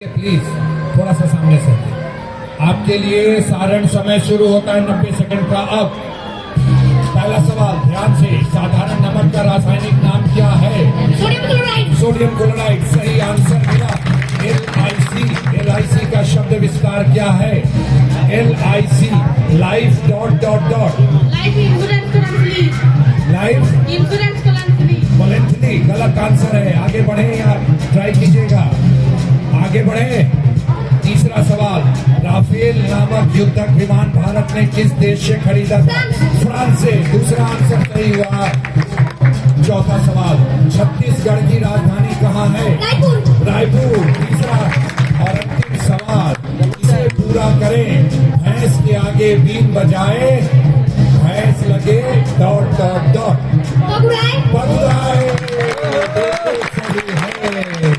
Please थोड़ा सा सामने से आपके लिए सारण समय शुरू होता है 90 सेकंड का। अब पहला सवाल ध्यान से, साधारण नमक का रासायनिक नाम क्या है? Sodium chloride. सोडियम क्लोराइड सही आंसर मिला। LIC का शब्द विस्तार क्या है? LIC life dot dot dot life insurance currently. Life insurance currently. Voluntary गलत आंसर है। आगे बढ़े या ट्राई कीजिएगा, आगे बढ़े। तीसरा सवाल, राफेल नामक युद्धक विमान भारत ने किस देश से खरीदा था? फ्रांस से। दूसरा आंसर सही हुआ। चौथा सवाल, छत्तीसगढ़ की राजधानी कहाँ है? रायपुर। रायपुर। तीसरा और अंतिम सवाल, इसे पूरा करें। भैंस के आगे बीन बजाए, भैंस लगे डॉट डॉट डॉट पगुराए। पगुराए। सही है।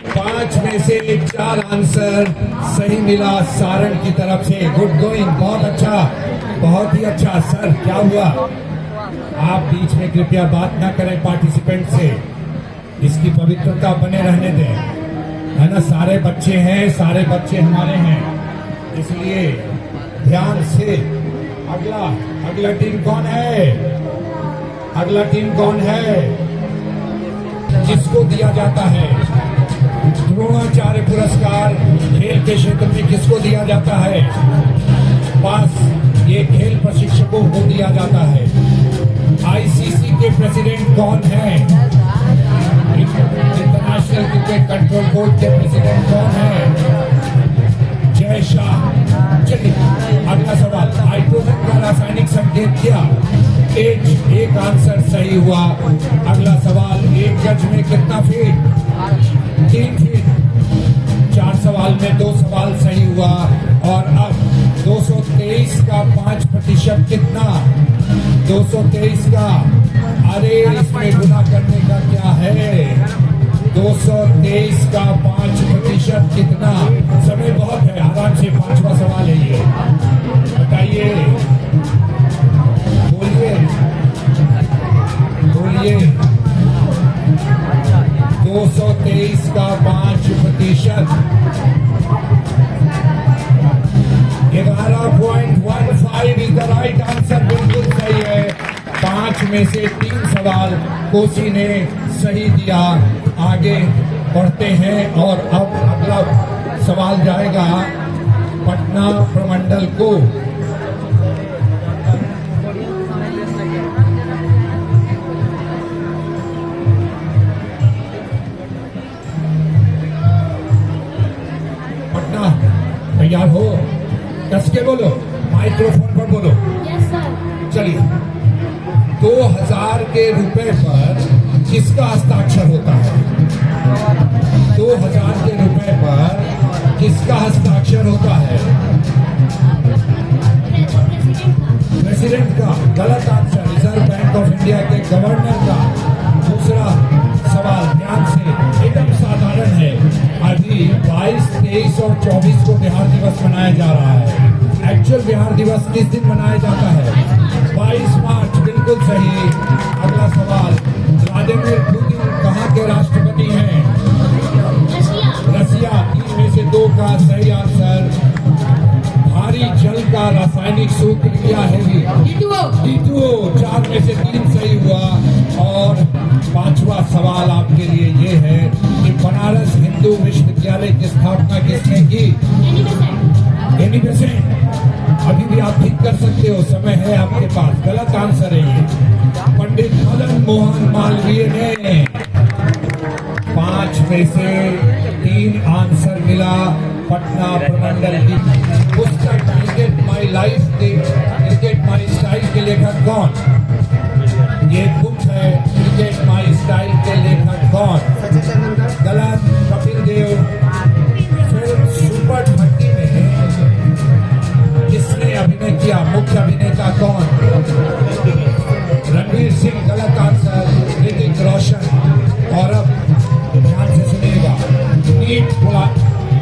5 में से 4 आंसर सही मिला सारण की तरफ से। गुड गोइंग, बहुत अच्छा, बहुत ही अच्छा। सर क्या हुआ? आप बीच में कृपया बात ना करें पार्टिसिपेंट से, इसकी पवित्रता बने रहने दें, है ना। सारे बच्चे हैं, सारे बच्चे हमारे हैं, इसलिए ध्यान से। अगला टीम कौन है? अगला टीम कौन है जिसको दिया जाता है द्रोणाचार्य पुरस्कार? खेल के क्षेत्र में किसको दिया जाता है? पास ये खेल प्रशिक्षकों को दिया जाता है। ICC के प्रेसिडेंट कौन है? इंटरनेशनल क्रिकेट कंट्रोल बोर्ड के प्रेसिडेंट कौन है? जय शाह। चलिए अगला सवाल, हाइड्रोजन का रासायनिक संकेत क्या? H। एक आंसर सही हुआ। अगला सवाल, एक गज में कितना फीट? 3 फीट। 4 सवाल में 2 सवाल सही हुआ। और अब 223 का 5% कितना? 223 का, अरे इसमें गुना करने का क्या है? 223 का 5% कितना? समय बहुत है, आराम से 5वां सवाल है ये, बताइए, बोलिए बोलिए। 223 का 5%, 11.15 इज द राइट आंसर। बिल्कुल सही है। 5 में से 3 सवाल कोसी ने सही दिया। आगे बढ़ते हैं और अब अगला सवाल जाएगा पटना प्रमंडल को। पटना तैयार हो? कस के बोलो, माइक्रोफोन पर बोलो। Yes sir. चलिए, 2000 के रुपए पर किसका हस्ताक्षर होता है? 2000 के रुपए पर किसका हस्ताक्षर होता है? प्रेसिडेंट का। गलत answer, reserve bank of India के गवर्नर का। दूसरा सवाल ध्यान से, एकदम साधारण है। अभी 22, 23 और 24 को बिहार दिवस मनाया जा रहा है। एक्चुअल बिहार दिवस किस दिन मनाया जाता है? 22 मार्च। बिल्कुल सही। अगला सवाल, व्लादिमीर पुतिन कहाँ के राष्ट्रपति हैं? रसिया। 3 में से 2 का सही आंसर। भारी जल का रासायनिक सूत्र क्या है? D2O। 4 में से 3 सही हुआ। और 5वां सवाल आपके लिए ये है कि बनारस हिंदू विश्वविद्यालय की स्थापना किसने की? Annie Besant. अभी भी आप ठीक कर सकते हो, समय है आपके पास। गलत आंसर है ये, पंडित मदन मोहन मालवीय ने। 5 में से 3 आंसर मिला। पटना प्रमंडल की पुस्तक क्रिकेट माई लाइफ के क्रिकेट माई स्टाइल के लेखक कौन? ये बुक है क्रिकेट माई स्टाइल के लेखक कौन? गलत। कपिल देव। फिल्म सुपर 30 में किसने अभिनय किया? मुख्य अभिनेता कौन? रणवीर सिंह। गलत आंसर, ऋतिक रोशन। और अब ध्यान से सुनिएगा,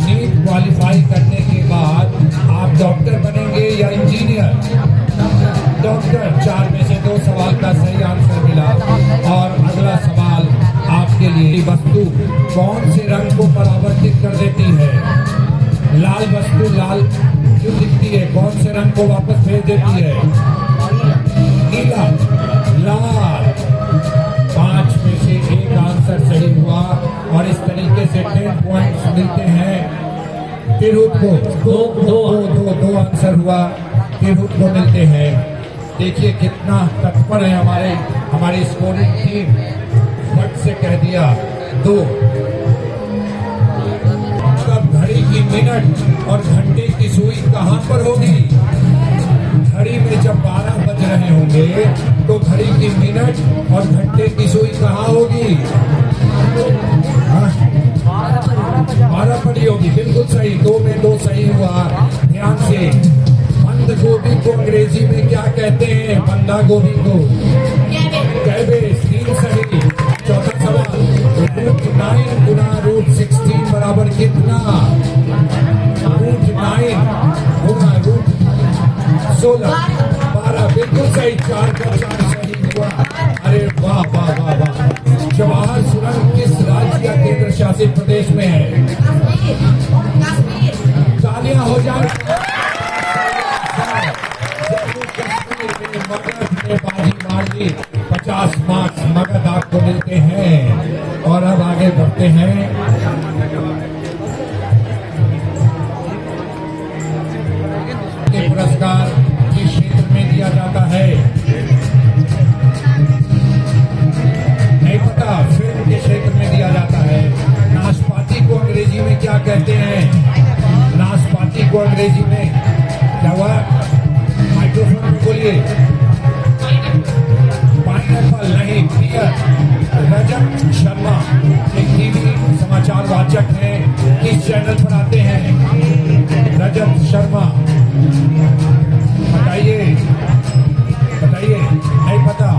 नीट क्वालिफाई करने के बाद आप डॉक्टर बनेंगे या इंजीनियर? डॉक्टर। 4 में से 2 सवाल का सही आंसर मिला। और अगला सवाल आपके लिए, वस्तु कौन से रंग को परावर्तित कर को वापस भेज देती है। नीला, लाल। 5 में से 1 आंसर सही हुआ और इस तरीके से 10 पॉइंट्स मिलते हैं तिरहुत को। दो आंसर हुआ, तिरहुत को मिलते हैं। देखिए कितना तत्पर है हमारी स्कोरिंग टीम। फट से कह दिया 2। अब घड़ी की मिनट और घंटे की सुई कहां पर होगी? घड़ी में जब 12 बज रहे होंगे तो घड़ी की मिनट और घंटे की सुई कहां होगी? 12 पर ही होगी। बिल्कुल सही, 2 में 2 सही हुआ। ध्यान से। बंद गोभी को अंग्रेजी में क्या कहते हैं? बंधा गोभी को कैबेज। 3 सही। चौथा सवाल, √9 गुना √16 बराबर कितना? √9 गुना √16 12। बिल्कुल सही। 4 का 4 सही हुआ। अरे वाह वाह वाह वाह। जवाहर सुरंग किस राज्य या केंद्र शासित प्रदेश में है? तालियां हो जाए। मगध ने बाजी मार ली। 50 मार्क्स मगध आपको मिलते हैं। और अब आगे बढ़ते हैं। ये पुरस्कार किस क्षेत्र में दिया जाता है? नहीं पता। फिल्म के क्षेत्र में दिया जाता है। नाशपाती को अंग्रेजी में क्या कहते हैं? नाशपाती को अंग्रेजी में क्या हुआ? माइक्रोफोन में बोलिए। पाइनएप्पल नहीं, पियर। रजत शर्मा एक टीवी समाचार वाचक हैं। किस चैनल पर आते हैं? रजत शर्मा। बताइए बताइए। नहीं पता।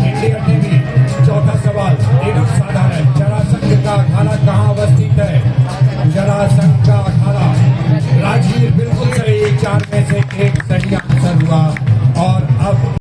India TV. चौथा सवाल एकदम साधारण। जरासंध का अखाड़ा कहाँ अवस्थित है? जरासंध का अखाड़ा राजगीर। बिल्कुल सही। 4 में से 1 सही आंसर हुआ। और अब